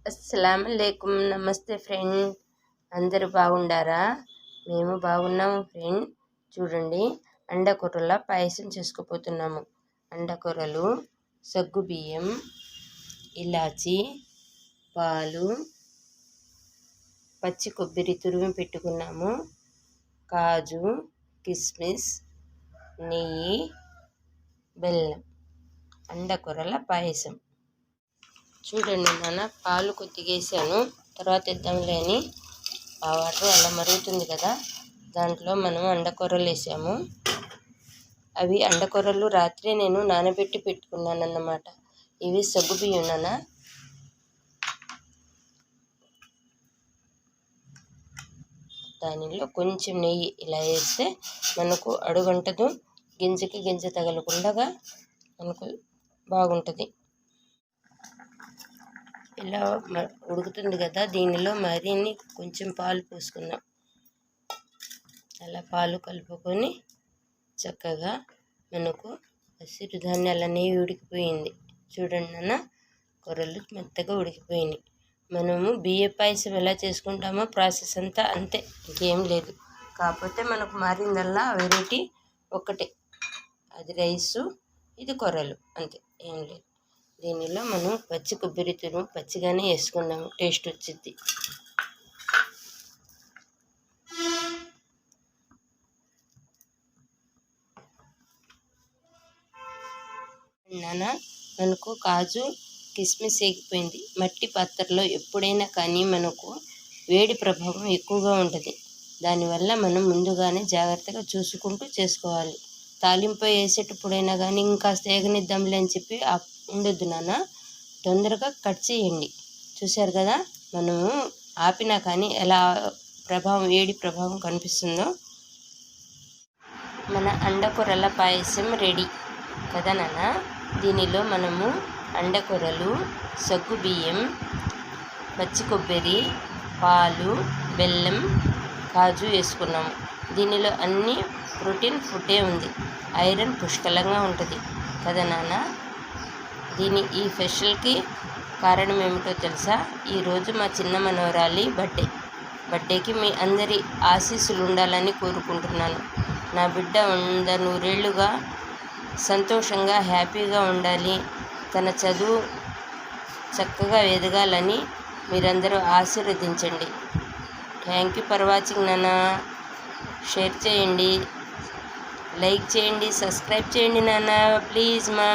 అస్సలాముఅలైకుం. నమస్తే ఫ్రెండ్, అందరూ బాగుండారా? మేము బాగున్నాము ఫ్రెండ్. చూడండి, అండకూరల పాయసం చేసుకోపోతున్నాము. అండకూరలు, సగ్గుబియ్యం, ఇలాచి, పాలు, పచ్చి కొబ్బరి తురిమి పెట్టుకున్నాము, కాజు, కిస్మిస్, నెయ్యి, బెల్లం. అండకూరల పాయసం. చూడండి నాన్న, పాలు కొద్దిగా వేసాను, తర్వాత ఇద్దాంలే అని. ఆ వాటర్ అలా మరుగుతుంది కదా, దాంట్లో మనం అండకూరలు వేసాము. అవి అండకూరలు రాత్రి నేను నానబెట్టి పెట్టుకున్నాను అన్నమాట. ఇవి సగ్గుబియ్యం నాన్న. దానిలో కొంచెం నెయ్యి ఇలా వేస్తే మనకు అడుగంటదు, గింజకి గింజ తగలకుండా మనకు బాగుంటుంది. ఇలా ఉడుకుతుంది కదా, దీనిలో మరిన్ని కొంచెం పాలు పోసుకుందాం. అలా పాలు కలుపుకొని చక్కగా మనకు సిరుధాన్యాలన్నీ ఉడికిపోయింది. చూడండి నాన్న, కూరలు మెత్తగా ఉడికిపోయినాయి. మనము బియ్య పాయసం ఎలా చేసుకుంటామో ప్రాసెస్ అంతా అంతే, ఇంకేం లేదు. కాకపోతే మనకు మారిందల్లా వెరైటీ ఒకటే, అది రైసు, ఇది కూరలు, అంతే, ఏం లేదు. దీనిలో మనం పచ్చి కొబ్బరి తురుము పచ్చిగానే వేసుకున్నాము, టేస్ట్ వచ్చింది. నాన్న, మనకు కాజు కిస్మిస్ ఎగిపోయింది. మట్టి పాత్రలో ఎప్పుడైనా కానీ మనకు వేడి ప్రభావం ఎక్కువగా ఉంటుంది. దానివల్ల మనం ముందుగానే జాగ్రత్తగా చూసుకుంటూ చేసుకోవాలి. తాలింపు వేసేటప్పుడైనా కానీ ఇంకాస్త ఏగనిద్దాంలే అని చెప్పి ఉండొద్దు నాన్న, తొందరగా కట్ చేయండి. చూశారు కదా, మనము ఆపినా కానీ ఎలా వేడి ప్రభావం కనిపిస్తుందో. మన అండకూరల పాయసం రెడీ కదా నాన్న. దీనిలో మనము అండకూరలు, సగ్గుబియ్యం, పచ్చి కొబ్బరి, పాలు, బెల్లం, కాజు వేసుకున్నాము. దీనిలో అన్ని ప్రోటీన్ ఫుడ్డే ఉంది, ఐరన్ పుష్కలంగా ఉంటుంది కదా నాన్న. ఈ స్పెషల్కి కారణం ఏమిటో తెలుసా? ఈరోజు మా చిన్న మనవరాలి బర్త్డేకి మీ అందరి ఆశీస్సులు ఉండాలని కోరుకుంటున్నాను. నా బిడ్డ 100 నూరేళ్లుగా సంతోషంగా హ్యాపీగా ఉండాలి, తన చదువు చక్కగా ఎదగాలని మీరందరూ ఆశీర్వదించండి. థ్యాంక్ యూ ఫర్ వాచింగ్ నాన్న. షేర్ చేయండి, లైక్ చేయండి, సబ్స్క్రైబ్ చేయండి నాన్న, ప్లీజ్ మా.